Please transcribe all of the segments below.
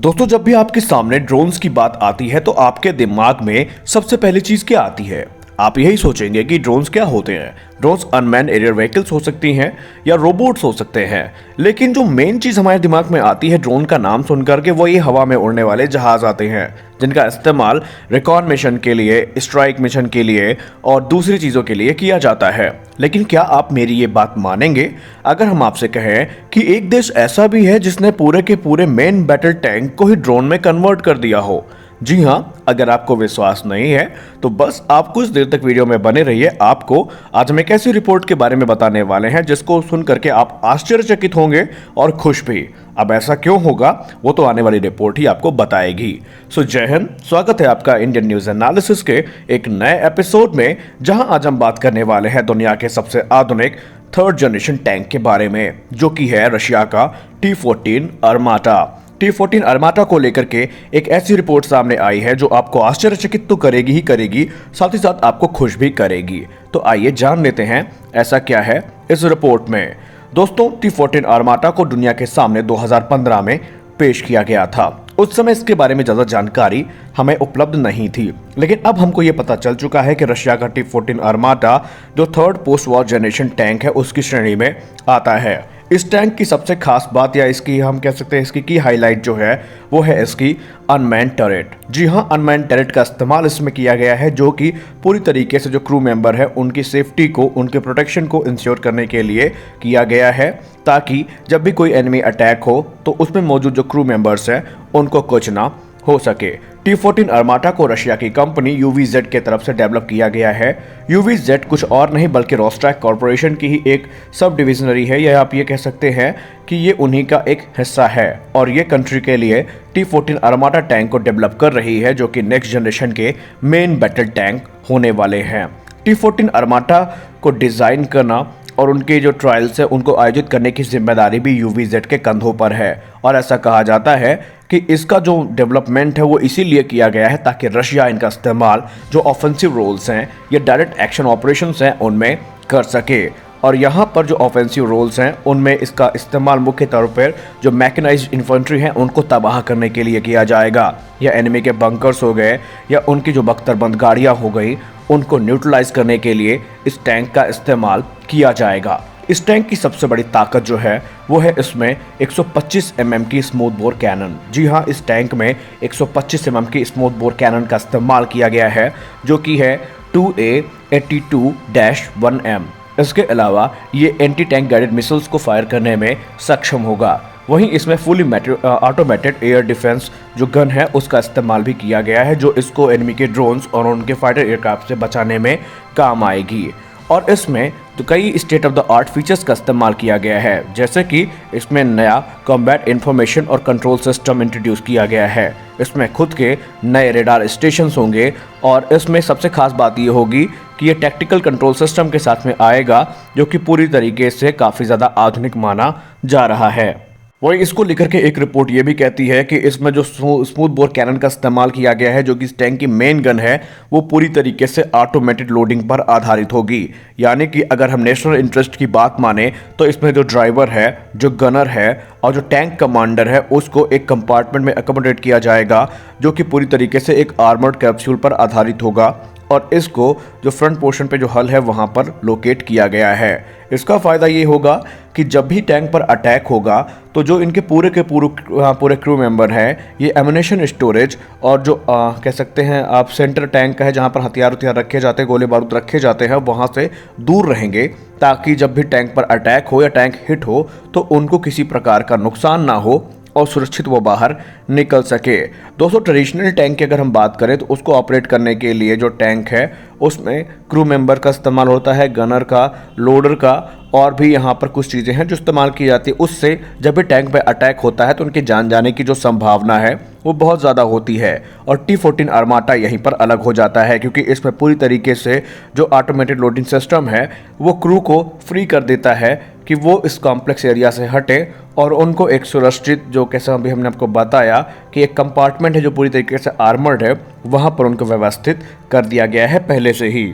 दोस्तों, जब भी आपके सामने ड्रोन्स की बात आती है तो आपके दिमाग में सबसे पहली चीज क्या आती है? आप यही सोचेंगे कि ड्रोन्स क्या होते हैं। ड्रोन्स अनमैन्ड एरियल व्हीकल्स हो सकती हैं या रोबोट्स हो सकते हैं। लेकिन जो मेन चीज हमारे दिमाग में आती है ड्रोन का नाम सुनकर के, वो ये हवा में उड़ने वाले जहाज आते हैं जिनका इस्तेमाल रिकॉन मिशन के लिए, स्ट्राइक मिशन के लिए और दूसरी चीजों के लिए किया जाता है। लेकिन क्या आप मेरी ये बात मानेंगे अगर हम आपसे कहें कि एक देश ऐसा भी है जिसने पूरे के पूरे मेन बैटल टैंक को ही ड्रोन में कन्वर्ट कर दिया हो? जी हाँ, अगर आपको विश्वास नहीं है तो बस आप कुछ देर तक वीडियो में बने रहिए। आपको आज हम एक ऐसी रिपोर्ट के बारे में बताने वाले हैं जिसको सुन करके आप आश्चर्यचकित होंगे और खुश भी। अब ऐसा क्यों होगा वो तो आने वाली रिपोर्ट ही आपको बताएगी। सो जय हिंद, स्वागत है आपका इंडियन न्यूज एनालिसिस के एक नए एपिसोड में, जहां आज हम बात करने वाले हैं दुनिया के सबसे आधुनिक थर्ड जनरेशन टैंक के बारे में, जो कि है रशिया का T-14 अरमाटा। T-14 अरमाटा को लेकर के एक ऐसी रिपोर्ट सामने आई है जो आपको आश्चर्यचकित तो करेगी ही करेगी, साथ ही साथ आपको खुश भी करेगी। तो आइए जान लेते हैं ऐसा क्या है इस रिपोर्ट में। दोस्तों, T-14 अरमाटा को दुनिया के सामने 2015 में पेश किया गया था। उस समय इसके बारे में ज्यादा जानकारी हमें उपलब्ध नहीं थी, लेकिन अब हमको ये पता चल चुका है कि रशिया का T-14 अरमाटा जो third post war generation tank है उसकी श्रेणी में आता है। इस टैंक की सबसे खास बात, या इसकी हम कह सकते हैं इसकी की हाईलाइट जो है वो है इसकी अनमैन्ड टरेट। जी हाँ, अनमैन्ड टरेट का इस्तेमाल इसमें किया गया है, जो कि पूरी तरीके से जो क्रू मेंबर है उनकी सेफ्टी को, उनके प्रोटेक्शन को इंश्योर करने के लिए किया गया है, ताकि जब भी कोई एनिमी अटैक हो तो उसमें मौजूद जो क्रू मेंबर्स हैं उनको कुछ ना हो सके। T-14 अरमाटा को रशिया की कंपनी UVZ के तरफ से डेवलप किया गया है। UVZ कुछ और नहीं बल्कि रोस्टैक कॉरपोरेशन की ही एक सब डिविजनरी है, या आप ये कह सकते हैं कि ये उन्हीं का एक हिस्सा है, और ये कंट्री के लिए T-14 अरमाटा टैंक को डेवलप कर रही है, जो कि नेक्स्ट जनरेशन के मेन बैटल टैंक होने वाले हैं। T-14 अरमाटा को डिजाइन करना और उनके जो ट्रायल्स है उनको आयोजित करने की जिम्मेदारी भी UVZ के कंधों पर है, और ऐसा कहा जाता है कि इसका जो डेवलपमेंट है वो इसीलिए किया गया है ताकि रशिया इनका इस्तेमाल जो ऑफेंसिव रोल्स हैं या डायरेक्ट एक्शन ऑपरेशंस हैं उनमें कर सके। और यहाँ पर जो ऑफेंसिव रोल्स हैं उनमें इसका इस्तेमाल मुख्य तौर पर जो मैकेनाइज्ड इन्फेंट्री हैं उनको तबाह करने के लिए किया जाएगा, या एनिमी के बंकर्स हो गए या उनकी जो बख्तरबंद गाड़ियाँ हो गई उनको न्यूट्रलाइज करने के लिए इस टैंक का इस्तेमाल किया जाएगा। इस टैंक की सबसे बड़ी ताकत जो है वो है इसमें 125 mm की स्मूथ बोर कैनन। जी हाँ, इस टैंक में 125 mm की स्मूथ बोर कैनन का इस्तेमाल किया गया है, जो कि है 2A82-1M। इसके अलावा ये एंटी टैंक गाइडेड मिसाइल्स को फायर करने में सक्षम होगा। वहीं इसमें फुली ऑटोमेटेड एयर डिफेंस जो गन है उसका इस्तेमाल भी किया गया है, जो इसको एनिमी के ड्रोन्स और उनके फाइटर एयरक्राफ्ट से बचाने में काम आएगी। और इसमें तो कई state of the art features का इस्तेमाल किया गया है, जैसे कि इसमें नया कॉम्बैट इंफॉर्मेशन और कंट्रोल सिस्टम इंट्रोड्यूस किया गया है। इसमें खुद के नए रेडार स्टेशंस होंगे, और इसमें सबसे खास बात ये होगी कि ये टैक्टिकल कंट्रोल सिस्टम के साथ में आएगा, जो कि पूरी तरीके से काफ़ी ज़्यादा आधुनिक माना जा रहा है। वही इसको लेकर के एक रिपोर्ट ये भी कहती है कि इसमें जो स्मूथ बोर कैनन का इस्तेमाल किया गया है, जो कि इस टैंक की मेन गन है, वो पूरी तरीके से ऑटोमेटेड लोडिंग पर आधारित होगी। यानी कि अगर हम नेशनल इंटरेस्ट की बात माने तो इसमें जो ड्राइवर है, जो गनर है और जो टैंक कमांडर है उसको एक कंपार्टमेंट में अकोमोडेट किया जाएगा, जो कि पूरी तरीके से एक आर्मर्ड कैप्सूल पर आधारित होगा, और इसको जो फ्रंट पोर्शन पे जो हल है वहाँ पर लोकेट किया गया है। इसका फ़ायदा ये होगा कि जब भी टैंक पर अटैक होगा तो जो इनके पूरे के पूरे क्रू मेंबर हैं, ये एमुनेशन स्टोरेज और जो कह सकते हैं आप सेंटर टैंक का है जहाँ पर हथियार रखे जाते हैं, गोले बारूद रखे जाते हैं, वहाँ से दूर रहेंगे, ताकि जब भी टैंक पर अटैक हो या टैंक हिट हो तो उनको किसी प्रकार का नुकसान ना हो और सुरक्षित वो बाहर निकल सके। दोस्तों, ट्रेडिशनल टैंक की अगर हम बात करें तो उसको ऑपरेट करने के लिए जो टैंक है उसमें क्रू मेंबर का इस्तेमाल होता है, गनर का, लोडर का, और भी यहाँ पर कुछ चीज़ें हैं जो इस्तेमाल की जाती है। उससे जब भी टैंक पे अटैक होता है तो उनकी जान जाने की जो संभावना है वो बहुत ज़्यादा होती है। और T-14 अरमाटा यहीं पर अलग हो जाता है, क्योंकि इसमें पूरी तरीके से जो ऑटोमेटेड लोडिंग सिस्टम है वो क्रू को फ्री कर देता है कि वो इस कॉम्प्लेक्स एरिया से हटे और उनको एक सुरक्षित, जो कैसा अभी हमने आपको बताया कि एक कंपार्टमेंट है जो पूरी तरीके से आर्मर्ड है, वहाँ पर उनको व्यवस्थित कर दिया गया है पहले से ही।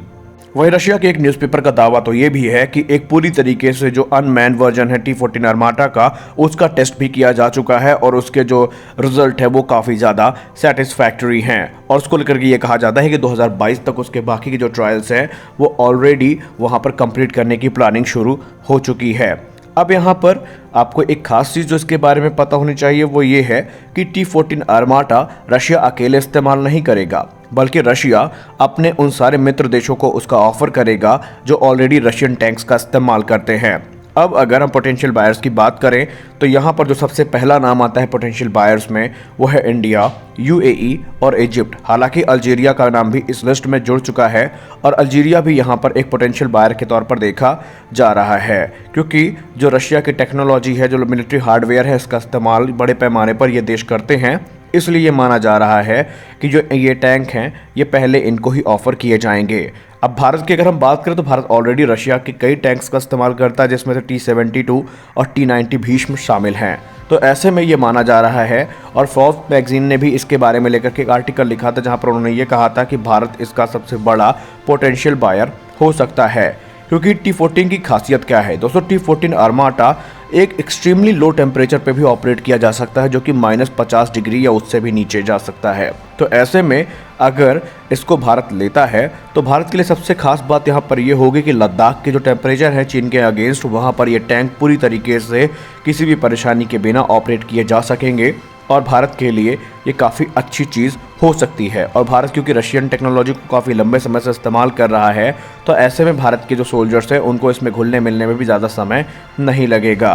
वहीं रशिया के एक न्यूज़पेपर का दावा तो ये भी है कि एक पूरी तरीके से जो अनमैन्ड वर्जन है T-14 आर्माटा का, उसका टेस्ट भी किया जा चुका है और उसके जो रिजल्ट है वो काफ़ी ज़्यादा सेटिस्फैक्टरी हैं। और उसको लेकर के ये कहा जाता है कि 2022 तक उसके बाकी के जो ट्रायल्स हैं वो ऑलरेडी वहाँ पर कंप्लीट करने की प्लानिंग शुरू हो चुकी है। अब यहाँ पर आपको एक खास चीज़ जो इसके बारे में पता होनी चाहिए वो ये है कि T-14 आर्माटा रशिया अकेले इस्तेमाल नहीं करेगा, बल्कि रशिया अपने उन सारे मित्र देशों को उसका ऑफर करेगा जो ऑलरेडी रशियन टैंक्स का इस्तेमाल करते हैं। अब अगर हम पोटेंशियल बायर्स की बात करें तो यहाँ पर जो सबसे पहला नाम आता है पोटेंशियल बायर्स में वो है इंडिया, यूएई और इजिप्ट। हालांकि अल्जीरिया का नाम भी इस लिस्ट में जुड़ चुका है और अल्जीरिया भी यहाँ पर एक पोटेंशियल बायर के तौर पर देखा जा रहा है, क्योंकि जो रशिया की टेक्नोलॉजी है, जो मिलिट्री हार्डवेयर है, इसका इस्तेमाल बड़े पैमाने पर ये देश करते हैं। इसलिए ये माना जा रहा है कि जो ये टैंक हैं ये पहले इनको ही ऑफर किए जाएंगे। अब भारत की अगर हम बात करें तो भारत ऑलरेडी रशिया के कई टैंक्स का इस्तेमाल करता है, जिसमें से T-72 और T-90 भीष्म शामिल हैं। तो ऐसे में ये माना जा रहा है और फोर्ब्स मैगजीन ने भी इसके बारे में लेकर के एक आर्टिकल लिखा था, जहां पर उन्होंने ये कहा था कि भारत इसका सबसे बड़ा पोटेंशियल बायर हो सकता है। क्योंकि T-14 की खासियत क्या है दोस्तों, T-14 आर्माटा एक एक्सट्रीमली लो टेम्परेचर पे भी ऑपरेट किया जा सकता है, जो कि -50 डिग्री या उससे भी नीचे जा सकता है। तो ऐसे में अगर इसको भारत लेता है तो भारत के लिए सबसे खास बात यहाँ पर ये होगी कि लद्दाख के जो टेम्परेचर है चीन के अगेंस्ट, वहाँ पर ये टैंक पूरी तरीके से किसी भी परेशानी के बिना ऑपरेट किए जा सकेंगे और भारत के लिए ये काफ़ी अच्छी चीज़ हो सकती है। और भारत क्योंकि रशियन टेक्नोलॉजी को काफ़ी लंबे समय से इस्तेमाल कर रहा है, तो ऐसे में भारत के जो सोल्जर्स हैं उनको इसमें घुलने मिलने में भी ज़्यादा समय नहीं लगेगा।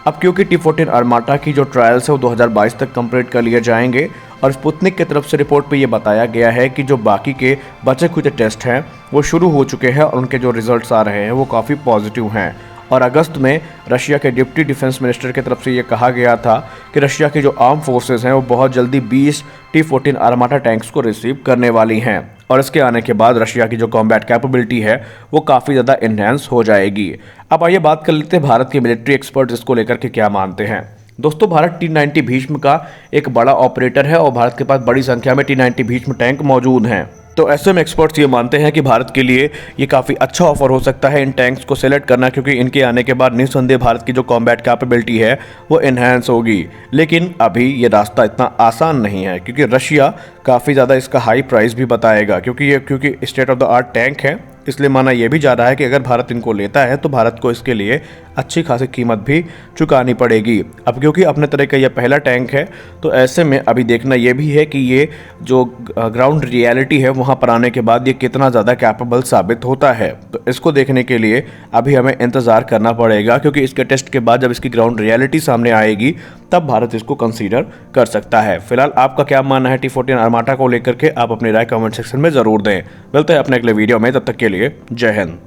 अब क्योंकि T-14 आर्माटा की जो ट्रायल्स है वो 2022 तक कंप्लीट कर लिए जाएंगे और स्पुतनिक की तरफ से रिपोर्ट पे ये बताया गया है कि जो बाकी के बचे कुछ टेस्ट हैं वो शुरू हो चुके हैं और उनके जो रिजल्ट्स आ रहे हैं वो काफ़ी पॉजिटिव हैं। और अगस्त में रशिया के डिप्टी डिफेंस मिनिस्टर की तरफ से ये कहा गया था कि रशिया की जो आर्म फोर्सेस हैं वो बहुत जल्दी 20 T-14 आर्माटा टैंक्स को रिसीव करने वाली हैं और इसके आने के बाद रशिया की जो कॉम्बैट कैपेबिलिटी है वो काफ़ी ज़्यादा इन्हेंस हो जाएगी। अब आइए बात कर लेते हैं भारत के मिलिट्री एक्सपर्ट्स इसको लेकर के क्या मानते हैं। दोस्तों, भारत T-90 भीष्म का एक बड़ा ऑपरेटर है और भारत के पास बड़ी संख्या में T-90 भीष्म टैंक मौजूद हैं। तो ऐसे में एक्सपर्ट्स ये मानते हैं कि भारत के लिए ये काफ़ी अच्छा ऑफर हो सकता है इन टैंक्स को सेलेक्ट करना, क्योंकि इनके आने के बाद निस्संदेह भारत की जो कॉम्बैट कैपेबिलिटी है वो इन्हेंस होगी। लेकिन अभी ये रास्ता इतना आसान नहीं है, क्योंकि रशिया काफ़ी ज़्यादा इसका हाई प्राइस भी बताएगा, क्योंकि state of the art tank है। इसलिए माना यह भी जा रहा है कि अगर भारत इनको लेता है तो भारत को इसके लिए अच्छी खासी कीमत भी चुकानी पड़ेगी। अब क्योंकि अपने तरह का यह पहला टैंक है, तो ऐसे में अभी देखना यह भी है कि ये जो ग्राउंड रियलिटी है वहाँ पर आने के बाद ये कितना ज़्यादा कैपेबल साबित होता है। तो इसको देखने के लिए अभी हमें इंतज़ार करना पड़ेगा, क्योंकि इसके टेस्ट के बाद जब इसकी ग्राउंड रियलिटी सामने आएगी तब भारत इसको कंसीडर कर सकता है। फिलहाल आपका क्या मानना है T-14 आर्माटा को लेकर के, आप अपनी राय कमेंट सेक्शन में ज़रूर दें। मिलते हैं अपने अगले वीडियो में, तब तक के लिए जय हिंद।